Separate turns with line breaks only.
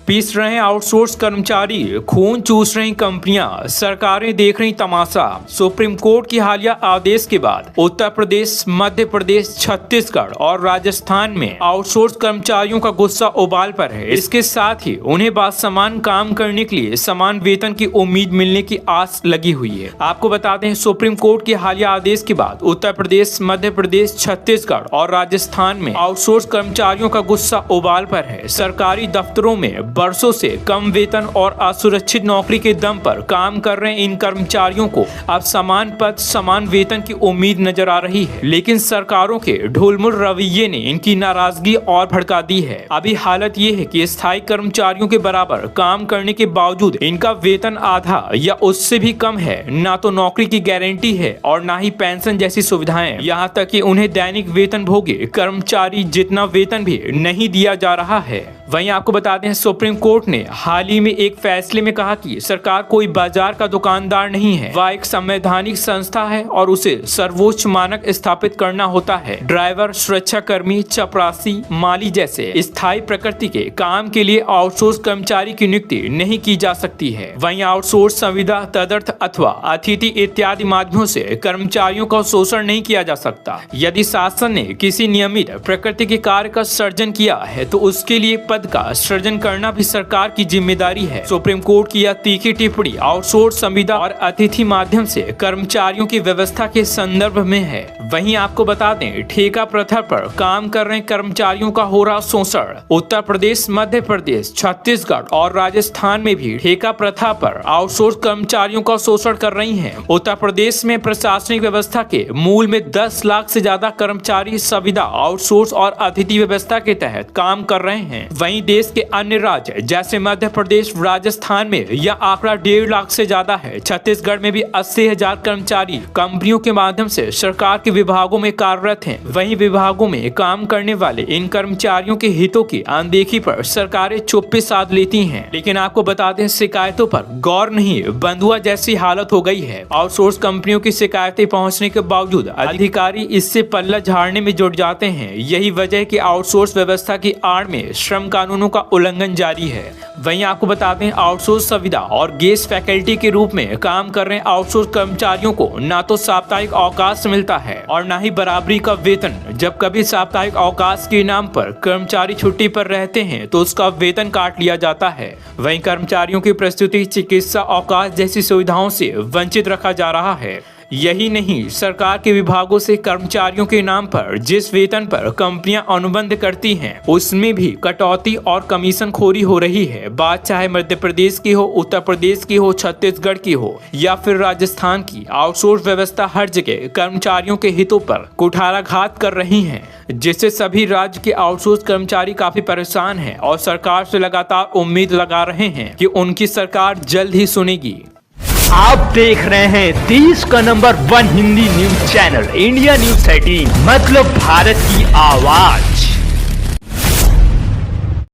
Piece रहे outsource कर्मचारी, खून चूस रही कंपनियां, सरकारें देख रही तमाशा। सुप्रीम कोर्ट की हालिया आदेश के बाद उत्तर प्रदेश, मध्य प्रदेश, छत्तीसगढ़ और राजस्थान में आउटसोर्स कर्मचारियों का गुस्सा उबाल पर है। इसके साथ ही उन्हें समान काम करने के लिए समान वेतन की उम्मीद मिलने की आस लगी हुई है। आपको बता दें, सुप्रीम कोर्ट के हालिया आदेश के बाद उत्तर प्रदेश, मध्य प्रदेश, छत्तीसगढ़ और राजस्थान में आउटसोर्स कर्मचारियों का गुस्सा उबाल पर है। सरकारी दफ्तरों में बरसों से कम वेतन और असुरक्षित नौकरी के दम पर काम कर रहे इन कर्मचारियों को अब समान पद, समान वेतन की उम्मीद नजर आ रही है। लेकिन सरकारों के ढुलमुल रवैये ने इनकी नाराजगी और भड़का दी है। अभी हालत ये है कि स्थायी कर्मचारियों के बराबर काम करने के बावजूद इनका वेतन आधा या उससे भी कम है। ना तो नौकरी की गारंटी है और ना ही पेंशन जैसी सुविधाएं। यहाँ तक कि उन्हें दैनिक वेतन भोगी कर्मचारी जितना वेतन भी नहीं दिया जा रहा है। वहीं आपको बता दें, सुप्रीम कोर्ट ने हाल ही में एक फैसले में कहा कि सरकार कोई बाजार का दुकानदार नहीं है, वह एक संवैधानिक संस्था है और उसे सर्वोच्च मानक स्थापित करना होता है। ड्राइवर, सुरक्षा कर्मी, चपरासी, माली जैसे स्थायी प्रकृति के काम के लिए आउटसोर्स कर्मचारी की नियुक्ति नहीं की जा सकती है। वहीं आउटसोर्स संविदा, तदर्थ अथवा अतिथि इत्यादि माध्यमों से कर्मचारियों का शोषण नहीं किया जा सकता। यदि शासन ने किसी नियमित प्रकृति के कार्य का सर्जन किया है तो उसके लिए पद का सृजन करना भी सरकार की जिम्मेदारी है। सुप्रीम कोर्ट की यह तीखी टिप्पणी आउटसोर्स संविदा और अतिथि माध्यम से कर्मचारियों की व्यवस्था के संदर्भ में है। वहीं आपको बता दें, ठेका प्रथा पर काम कर रहे कर्मचारियों का हो रहा शोषण। उत्तर प्रदेश, मध्य प्रदेश, छत्तीसगढ़ और राजस्थान में भी ठेका प्रथा पर आउटसोर्स कर्मचारियों का शोषण कर रही हैं। उत्तर प्रदेश में प्रशासनिक व्यवस्था के मूल में 10 लाख से ज्यादा कर्मचारी संविदा, आउटसोर्स और अतिथि व्यवस्था के तहत काम कर रहे हैं। वहीं देश के अन्य राज्य जैसे मध्य प्रदेश, राजस्थान में यह आंकड़ा 1.5 लाख से ज्यादा है। छत्तीसगढ़ में भी 80,000 कर्मचारी कंपनियों के माध्यम से सरकार के विभागों में कार्यरत हैं। वहीं विभागों में काम करने वाले इन कर्मचारियों के हितों की अनदेखी पर सरकारें चुप्पी साध लेती हैं। लेकिन आपको बता दें, शिकायतों पर गौर नहीं, बंधुआ जैसी हालत हो गई है। आउटसोर्स कंपनियों की शिकायतें पहुंचने के बावजूद अधिकारी इससे पल्ला झाड़ने में जुट जाते हैं। यही वजह है कि आउटसोर्स व्यवस्था की आड़ में श्रम कानूनों का उल्लंघन जारी है। वहीं आपको बता दें, आउटसोर्स संविदा और गेस्ट फैकल्टी के रूप में काम कर रहे आउटसोर्स कर्मचारियों को ना तो साप्ताहिक अवकाश मिलता है और ना ही बराबरी का वेतन। जब कभी साप्ताहिक अवकाश के नाम पर कर्मचारी छुट्टी पर रहते हैं तो उसका वेतन काट लिया जाता है। वहीं कर्मचारियों की प्रस्तुति, चिकित्सा अवकाश जैसी सुविधाओं से वंचित रखा जा रहा है। यही नहीं, सरकार के विभागों से कर्मचारियों के नाम पर जिस वेतन पर कंपनियां अनुबंध करती हैं, उसमें भी कटौती और कमीशन खोरी हो रही है। बात चाहे मध्य प्रदेश की हो, उत्तर प्रदेश की हो, छत्तीसगढ़ की हो या फिर राजस्थान की, आउटसोर्स व्यवस्था हर जगह कर्मचारियों के हितों पर कुठाराघात कर रही है, जिससे सभी राज्य के आउटसोर्स कर्मचारी काफी परेशान हैं और सरकार से लगातार उम्मीद लगा रहे हैं कि उनकी सरकार जल्द ही सुनेगी।
आप देख रहे हैं देश का number 1 Hindi news channel India news 13, मतलब भारत की आवाज।